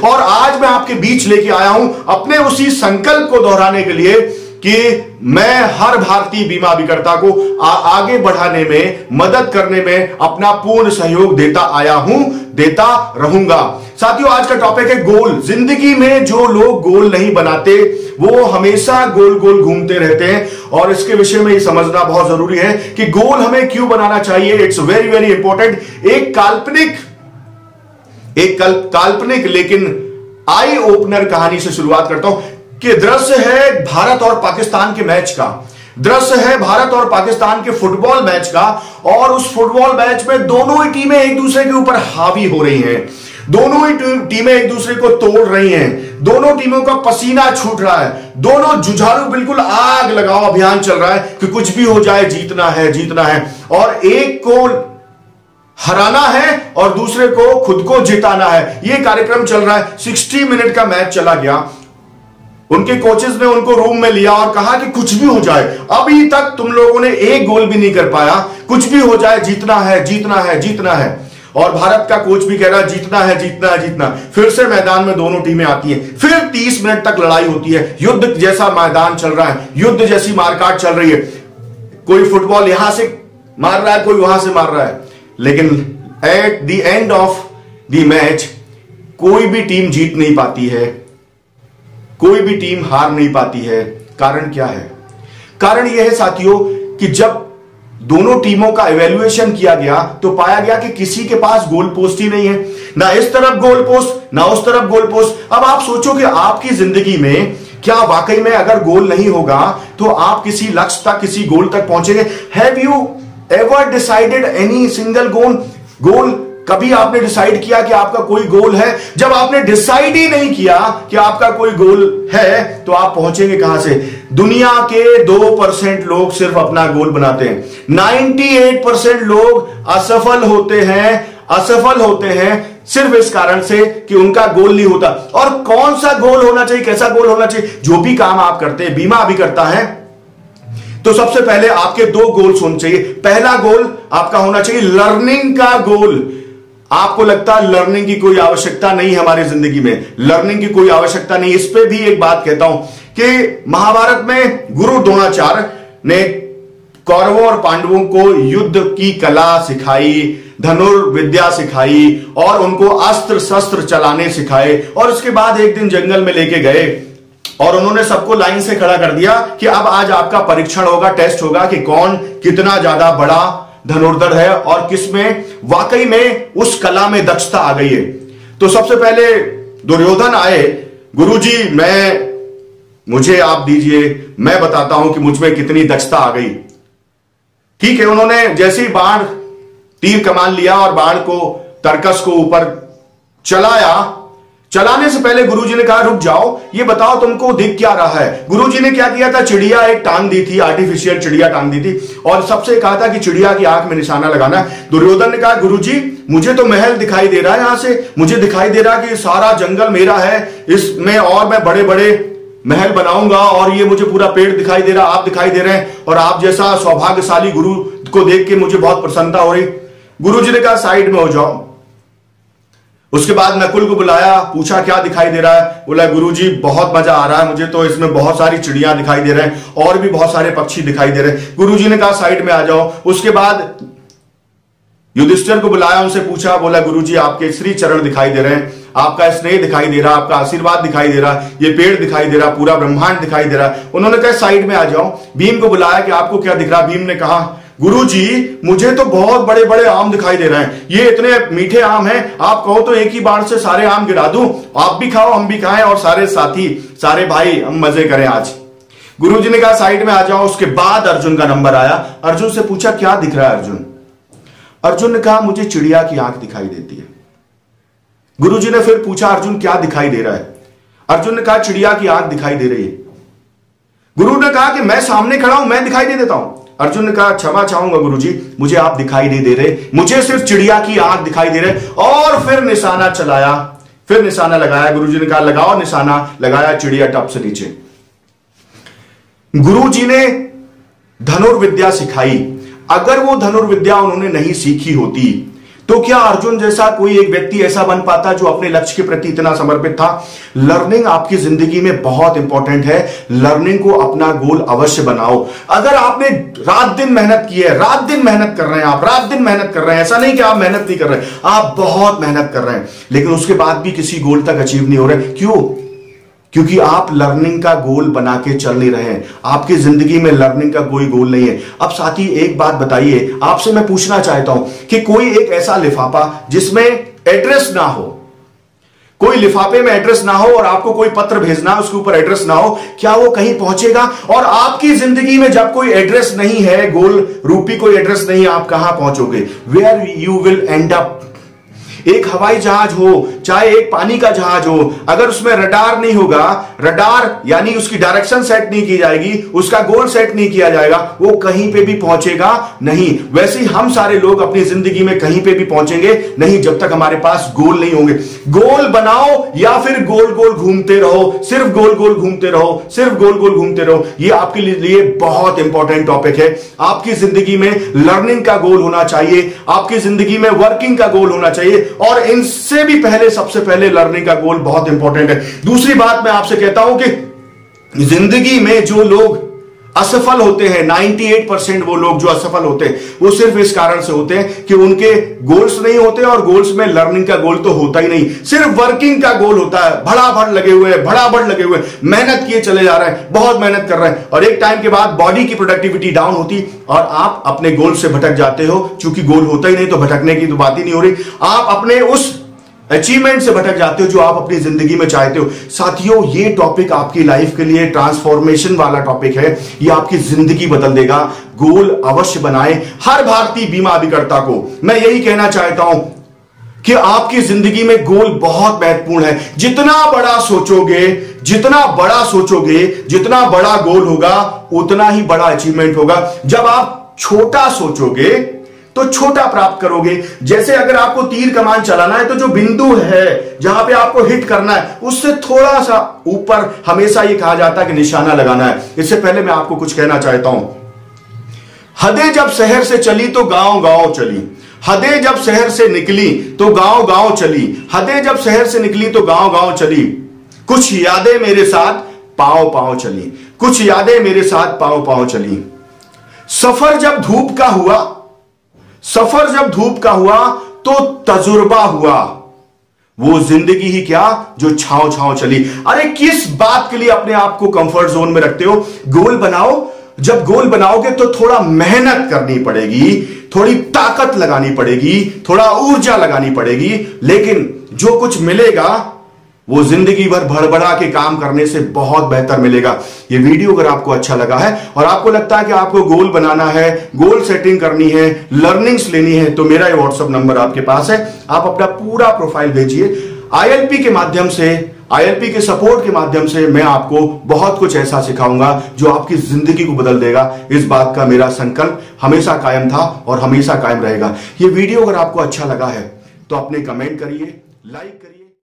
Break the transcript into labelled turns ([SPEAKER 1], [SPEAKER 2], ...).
[SPEAKER 1] और आज मैं आपके बीच लेके आया हूं अपने उसी संकल्प को दोहराने के लिए कि मैं हर भारतीय बीमा अभिकर्ता को आगे बढ़ाने में, मदद करने में अपना पूर्ण सहयोग देता आया हूं, देता रहूंगा। साथियों, आज का टॉपिक है गोल। जिंदगी में जो लोग गोल नहीं बनाते वो हमेशा गोल गोल घूमते रहते हैं, और इसके विषय में ये समझना बहुत जरूरी है कि गोल हमें क्यों बनाना चाहिए। It's very very important. एक काल्पनिक लेकिन आई ओपनर कहानी से शुरुआत करता हूं कि दृश्य है भारत और पाकिस्तान के मैच का। दृश्य है भारत और पाकिस्तान के फुटबॉल मैच का, और उस फुटबॉल मैच में दोनों ही टीमें एक दूसरे के ऊपर हावी हो रही हैं। दोनों ही टीमें एक दूसरे को तोड़ रही हैं। दोनों टीमों का पसीना छूट रहा है। दोनों जुझारू, बिल्कुल आग लगाओ अभियान चल रहा है कि कुछ भी हो जाए, जीतना है, जीतना है। और एक को हराना है और दूसरे को खुद को जिताना है। यह कार्यक्रम चल रहा है। 60 मिनट का मैच चला गया। उनके कोचेस ने उनको रूम में लिया और कहा कि कुछ भी हो जाए, अभी तक तुम लोगों ने एक गोल भी नहीं कर पाया, कुछ भी हो जाए, जीतना है, जीतना है, जीतना है। और भारत का कोच भी कह रहा है जीतना है, जीतना है, जीतना। फिर से मैदान में दोनों टीमें आती हैं। फिर 30 मिनट तक लड़ाई होती है। युद्ध जैसा मैदान चल रहा है, युद्ध जैसी मारकाट चल रही है। कोई फुटबॉल यहां से मार रहा है, कोई वहां से मार रहा है, लेकिन at the end of the match कोई भी टीम जीत नहीं पाती है, कोई भी टीम हार नहीं पाती है। कारण क्या है? कारण यह है साथियों कि जब दोनों टीमों का इवैल्यूएशन किया गया तो पाया गया कि किसी के पास गोल पोस्ट ही नहीं है, ना इस तरफ गोल पोस्ट, ना उस तरफ गोल पोस्ट। अब आप सोचो कि आपकी जिंदगी में क्या वाकई में अगर गोल नहीं होगा तो आप किसी लक्ष्य तक, किसी गोल तक पहुंचेंगे? Have you ever decided any single गोल? कभी आपने डिसाइड किया कि आपका कोई गोल है? जब आपने डिसाइड ही नहीं किया कि आपका कोई गोल है तो आप पहुंचेंगे कहां से? दुनिया के 2% लोग सिर्फ अपना गोल बनाते हैं। 98% लोग असफल होते हैं सिर्फ इस कारण से कि उनका गोल नहीं होता। और कौन सा गोल होना चाहिए, कैसा गोल होना चाहिए? जो भी काम आप करते हैं, बीमा भी करता है, तो सबसे पहले आपके 2 गोल्स होने चाहिए। पहला गोल आपका होना चाहिए लर्निंग का गोल। आपको लगता है लर्निंग की कोई आवश्यकता नहीं है हमारी जिंदगी में, लर्निंग की कोई आवश्यकता नहीं। इस पे भी एक बात कहता हूं कि महाभारत में गुरु द्रोणाचार्य ने कौरवों और पांडवों को युद्ध की कला सिखाई, धनुर्विद्या सिखाई, और उनको अस्त्र शस्त्र चलाने सिखाए। और उसके बाद एक दिन जंगल में लेके गए और उन्होंने सबको लाइन से खड़ा कर दिया कि अब आज आपका परीक्षण होगा, टेस्ट होगा कि कौन कितना ज्यादा बड़ा धनुर्धर है और किसमें वाकई में उस कला में दक्षता आ गई है। तो सबसे पहले दुर्योधन आए, गुरुजी मुझे आप दीजिए, मैं बताता हूं कि मुझ में कितनी दक्षता आ गई। ठीक है, उन्होंने जैसे ही बाण तीर कमान लिया और बाण को तरकस को ऊपर चलाने से पहले गुरुजी ने कहा रुक जाओ, ये बताओ तुमको दिख क्या रहा है? गुरुजी ने क्या किया था? चिड़िया एक टांग दी थी, आर्टिफिशियल चिड़िया टांग दी थी, और सबसे कहा था कि चिड़िया की आंख में निशाना लगाना। दुर्योधन ने कहा गुरुजी मुझे तो महल दिखाई दे रहा है, यहां से मुझे दिखाई दे रहा है कि सारा जंगल मेरा है, इसमें और मैं बड़े बड़े महल बनाऊंगा, और ये मुझे पूरा पेड़ दिखाई दे रहा, आप दिखाई दे रहे हैं, और आप जैसा सौभाग्यशाली गुरु को देख के मुझे बहुत प्रसन्नता हो रही। गुरुजी ने कहा साइड में हो जाओ। उसके बाद नकुल को बुलाया, पूछा क्या दिखाई दे रहा है? बोला गुरुजी बहुत मजा आ रहा है मुझे, तो इसमें बहुत सारी चिड़िया दिखाई दे रहे हैं और भी बहुत सारे पक्षी दिखाई दे रहे हैं। गुरुजी ने कहा साइड में आ जाओ। उसके बाद युधिष्ठिर को बुलाया, उनसे पूछा, बोला गुरुजी आपके श्री चरण दिखाई दे रहे हैं, आपका स्नेह दिखाई दे रहा, आपका आशीर्वाद दिखाई दे रहा, ये पेड़ दिखाई दे रहा, पूरा ब्रह्मांड दिखाई दे रहा। उन्होंने कहा साइड में आ जाओ। भीम को बुलाया कि आपको क्या दिख रहा? भीम ने कहा गुरुजी मुझे तो बहुत बड़े बड़े आम दिखाई दे रहे हैं, ये इतने मीठे आम हैं, आप कहो तो एक ही बाण से सारे आम गिरा दूं, आप भी खाओ हम भी खाएं और सारे साथी सारे भाई हम मजे करें आज। गुरुजी ने कहा साइड में आ जाओ। उसके बाद अर्जुन का नंबर आया। अर्जुन से पूछा क्या दिख रहा है? अर्जुन ने कहा मुझे चिड़िया की आंख दिखाई देती है। गुरुजी ने फिर पूछा अर्जुन क्या दिखाई दे रहा है? अर्जुन ने कहा चिड़िया की आंख दिखाई दे रही है। गुरु ने कहा कि मैं सामने खड़ा हूं, मैं दिखाई दे देता हूं। अर्जुन ने कहा क्षमा चाहूंगा गुरुजी, मुझे आप दिखाई नहीं दे रहे, मुझे सिर्फ चिड़िया की आंख दिखाई दे रहे। और फिर निशाना चलाया, फिर निशाना लगाया। गुरुजी ने कहा लगाओ निशाना, लगाया, चिड़िया टप से नीचे। गुरुजी ने धनुर्विद्या सिखाई। अगर वो धनुर्विद्या उन्होंने नहीं सीखी होती तो क्या अर्जुन जैसा कोई एक व्यक्ति ऐसा बन पाता जो अपने लक्ष्य के प्रति इतना समर्पित था? लर्निंग आपकी जिंदगी में बहुत इंपॉर्टेंट है। लर्निंग को अपना गोल अवश्य बनाओ। अगर आपने रात दिन मेहनत की है, रात दिन मेहनत कर रहे हैं, आप रात दिन मेहनत कर रहे हैं, ऐसा नहीं कि आप मेहनत नहीं कर रहे हैं, आप बहुत मेहनत कर रहे हैं, लेकिन उसके बाद भी किसी गोल तक अचीव नहीं हो रहे, क्यों? क्योंकि आप लर्निंग का गोल बना के चल नहीं रहे हैं। आपकी जिंदगी में लर्निंग का कोई गोल नहीं है। अब साथी एक बात बताइए, आपसे मैं पूछना चाहता हूं कि कोई एक ऐसा लिफाफा जिसमें एड्रेस ना हो, कोई लिफाफे में एड्रेस ना हो और आपको कोई पत्र भेजना है उसके ऊपर एड्रेस ना हो, क्या वो कहीं पहुंचेगा? और आपकी जिंदगी में जब कोई एड्रेस नहीं है, गोल रूपी कोई एड्रेस नहीं है, आप कहां पहुंचोगे? Where you will end up. एक हवाई जहाज हो चाहे एक पानी का जहाज हो, अगर उसमें रडार नहीं होगा, रडार यानी उसकी डायरेक्शन सेट नहीं की जाएगी, उसका गोल सेट नहीं किया जाएगा, वो कहीं पे भी पहुंचेगा नहीं। वैसे ही हम सारे लोग अपनी जिंदगी में कहीं पे भी पहुंचेंगे नहीं जब तक हमारे पास गोल नहीं होंगे। गोल बनाओ या फिर गोल गोल घूमते रहो, सिर्फ गोल गोल घूमते रहो, सिर्फ गोल गोल घूमते रहो। ये आपके लिए बहुत इंपॉर्टेंट टॉपिक है। आपकी जिंदगी में लर्निंग का गोल होना चाहिए, आपकी जिंदगी में वर्किंग का गोल होना चाहिए, और इनसे भी पहले सबसे पहले लर्निंग का गोल बहुत इंपॉर्टेंट है। दूसरी बात मैं आपसे कहता हूं कि जिंदगी में जो लोग असफल होते हैं, 98% वो लोग जो असफल होते हैं वो सिर्फ इस कारण से होते हैं कि उनके गोल्स नहीं होते, और गोल्स में लर्निंग का गोल तो होता ही नहीं, सिर्फ वर्किंग का गोल होता है। भड़ाभड़ लगे हुए हैं, भड़ाभड़ लगे हुए हैं, मेहनत किए चले जा रहे हैं, बहुत मेहनत कर रहे हैं, और एक टाइम के बाद बॉडी की प्रोडक्टिविटी डाउन होती और आप अपने गोल से भटक जाते हो। चूंकि गोल होता ही नहीं तो भटकने की तो बात ही नहीं हो रही, आप अपने उस अचीवमेंट से भटक जाते हो जो आप अपनी जिंदगी में चाहते हो। साथियों, ये टॉपिक आपकी लाइफ के लिए ट्रांसफॉर्मेशन वाला टॉपिक है, ये आपकी जिंदगी बदल देगा। गोल अवश्य बनाएं। हर भारतीय बीमा अभिकर्ता को मैं यही कहना चाहता हूं कि आपकी जिंदगी में गोल बहुत महत्वपूर्ण है। जितना बड़ा सोचोगे, जितना बड़ा सोचोगे, जितना बड़ा गोल होगा, उतना ही बड़ा अचीवमेंट होगा। जब आप छोटा सोचोगे तो छोटा प्राप्त करोगे। जैसे अगर आपको तीर कमान चलाना है तो जो बिंदु है जहां पे आपको हिट करना है उससे थोड़ा सा ऊपर हमेशा ये कहा जाता है कि निशाना लगाना है। इससे पहले मैं आपको कुछ कहना चाहता हूं। हदें जब शहर से चली तो गांव गांव चली, हदें जब शहर से निकली तो गांव गांव चली, हदें जब शहर से निकली तो गांव गांव चली। कुछ यादें मेरे साथ पांव पांव चली, कुछ यादें मेरे साथ पांव पांव चली। सफर जब धूप का हुआ, सफर जब धूप का हुआ तो तजुर्बा हुआ। वो जिंदगी ही क्या जो छांव छांव चली। अरे किस बात के लिए अपने आप को कंफर्ट जोन में रखते हो? गोल बनाओ। जब गोल बनाओगे तो थोड़ा मेहनत करनी पड़ेगी, थोड़ी ताकत लगानी पड़ेगी, थोड़ा ऊर्जा लगानी पड़ेगी, लेकिन जो कुछ मिलेगा वो जिंदगी भर भड़बड़ा के काम करने से बहुत बेहतर मिलेगा। ये वीडियो अगर आपको अच्छा लगा है और आपको लगता है कि आपको गोल बनाना है, गोल सेटिंग करनी है, लर्निंग्स लेनी है, तो मेरा ये व्हाट्सएप नंबर आपके पास है। आप अपना पूरा प्रोफाइल भेजिए। आईएलपी के माध्यम से, आईएलपी के सपोर्ट के माध्यम से मैं आपको बहुत कुछ ऐसा सिखाऊंगा जो आपकी जिंदगी को बदल देगा। इस बात का मेरा संकल्प हमेशा कायम था और हमेशा कायम रहेगा। ये वीडियो अगर आपको अच्छा लगा है तो अपने कमेंट करिए, लाइक करिए।